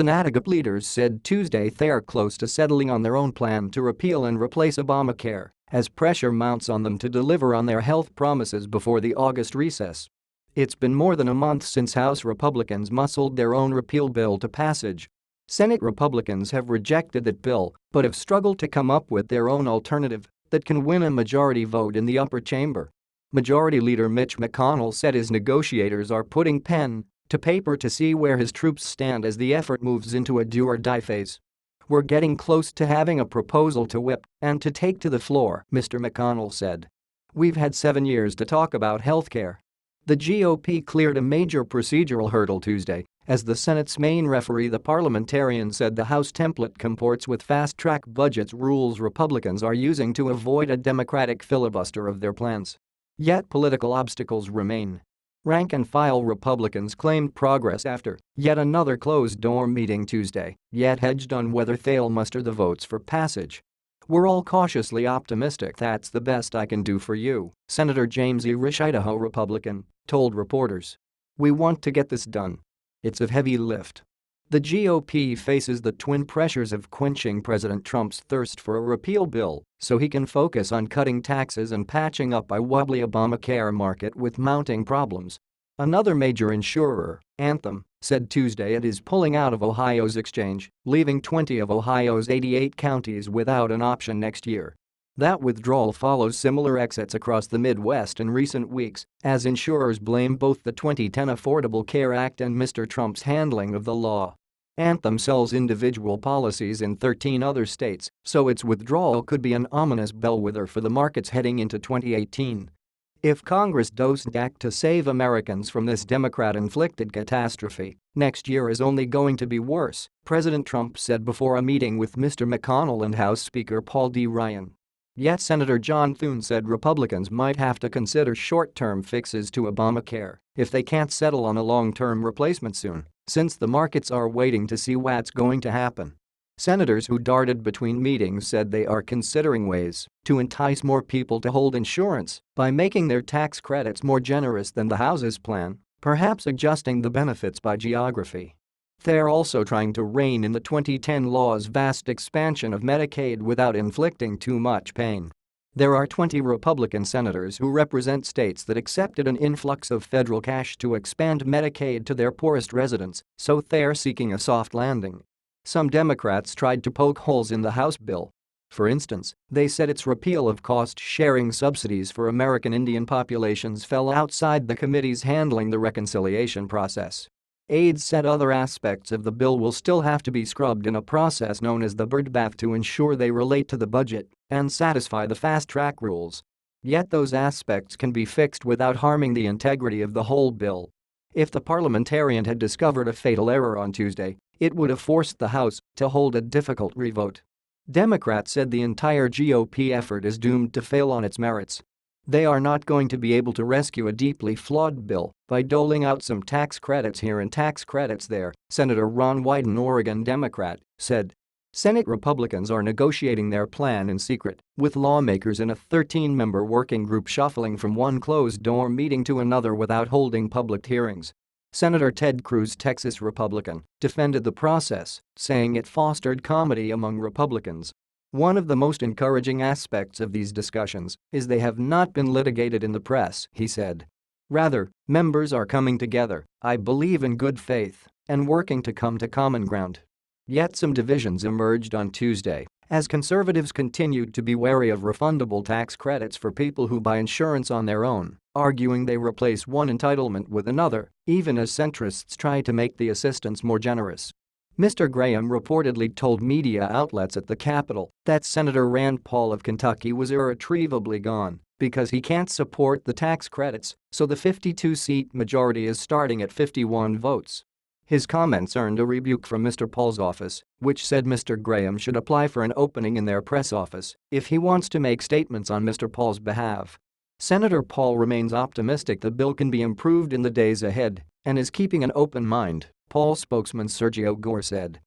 Senate leaders said Tuesday they are close to settling on their own plan to repeal and replace Obamacare as pressure mounts on them to deliver on their health promises before the August recess. It's been more than a month since House Republicans muscled their own repeal bill to passage. Senate Republicans have rejected that bill but have struggled to come up with their own alternative that can win a majority vote in the upper chamber. Majority Leader Mitch McConnell said his negotiators are putting pen to paper to see where his troops stand as the effort moves into a do-or-die phase. "We're getting close to having a proposal to whip and to take to the floor," Mr. McConnell said. "We've had 7 years to talk about healthcare." The GOP cleared a major procedural hurdle Tuesday as the Senate's main referee, the parliamentarian, said the House template comports with fast-track budgets rules Republicans are using to avoid a Democratic filibuster of their plans. Yet political obstacles remain. Rank-and-file Republicans claimed progress after yet another closed-door meeting Tuesday, yet hedged on whether they'll muster the votes for passage. "We're all cautiously optimistic that's the best I can do for you," Senator James Risch, Idaho Republican, told reporters. "We want to get this done. It's a heavy lift." The GOP faces the twin pressures of quenching President Trump's thirst for a repeal bill so he can focus on cutting taxes and patching up a wobbly Obamacare market with mounting problems. Another major insurer, Anthem, said Tuesday it is pulling out of Ohio's exchange, leaving 20 of Ohio's 88 counties without an option next year. That withdrawal follows similar exits across the Midwest in recent weeks as insurers blame both the 2010 Affordable Care Act and Mr. Trump's handling of the law. Anthem sells individual policies in 13 other states, so its withdrawal could be an ominous bellwether for the markets heading into 2018. If Congress doesn't act to save Americans from this Democrat-inflicted catastrophe, next year is only going to be worse, President Trump said before a meeting with Mr. McConnell and House Speaker Paul D. Ryan. Yet Senator John Thune said Republicans might have to consider short-term fixes to Obamacare if they can't settle on a long-term replacement soon, since the markets are waiting to see what's going to happen. Senators who darted between meetings said they are considering ways to entice more people to hold insurance by making their tax credits more generous than the House's plan, perhaps adjusting the benefits by geography. They're also trying to rein in the 2010 law's vast expansion of Medicaid without inflicting too much pain. There are 20 Republican senators who represent states that accepted an influx of federal cash to expand Medicaid to their poorest residents, so they're seeking a soft landing. Some Democrats tried to poke holes in the House bill. For instance, they said its repeal of cost-sharing subsidies for American Indian populations fell outside the committee's handling the reconciliation process. Aides said other aspects of the bill will still have to be scrubbed in a process known as the birdbath to ensure they relate to the budget and satisfy the fast-track rules. Yet those aspects can be fixed without harming the integrity of the whole bill. If the parliamentarian had discovered a fatal error on Tuesday, it would have forced the House to hold a difficult revote. Democrats said the entire GOP effort is doomed to fail on its merits. They are not going to be able to rescue a deeply flawed bill by doling out some tax credits here and tax credits there, Senator Ron Wyden, Oregon Democrat, said. Senate Republicans are negotiating their plan in secret, with lawmakers in a 13-member working group shuffling from one closed-door meeting to another without holding public hearings. Senator Ted Cruz, Texas Republican, defended the process, saying it fostered comedy among Republicans. "One of the most encouraging aspects of these discussions is they have not been litigated in the press," he said. "Rather, members are coming together, I believe in good faith, and working to come to common ground." Yet some divisions emerged on Tuesday as conservatives continued to be wary of refundable tax credits for people who buy insurance on their own, arguing they replace one entitlement with another, even as centrists try to make the assistance more generous. Mr. Graham reportedly told media outlets at the Capitol that Senator Rand Paul of Kentucky was irretrievably gone because he can't support the tax credits, so the 52-seat majority is starting at 51 votes. His comments earned a rebuke from Mr. Paul's office, which said Mr. Graham should apply for an opening in their press office if he wants to make statements on Mr. Paul's behalf. Senator Paul remains optimistic the bill can be improved in the days ahead and is keeping an open mind, Paul spokesman Sergio Gore said.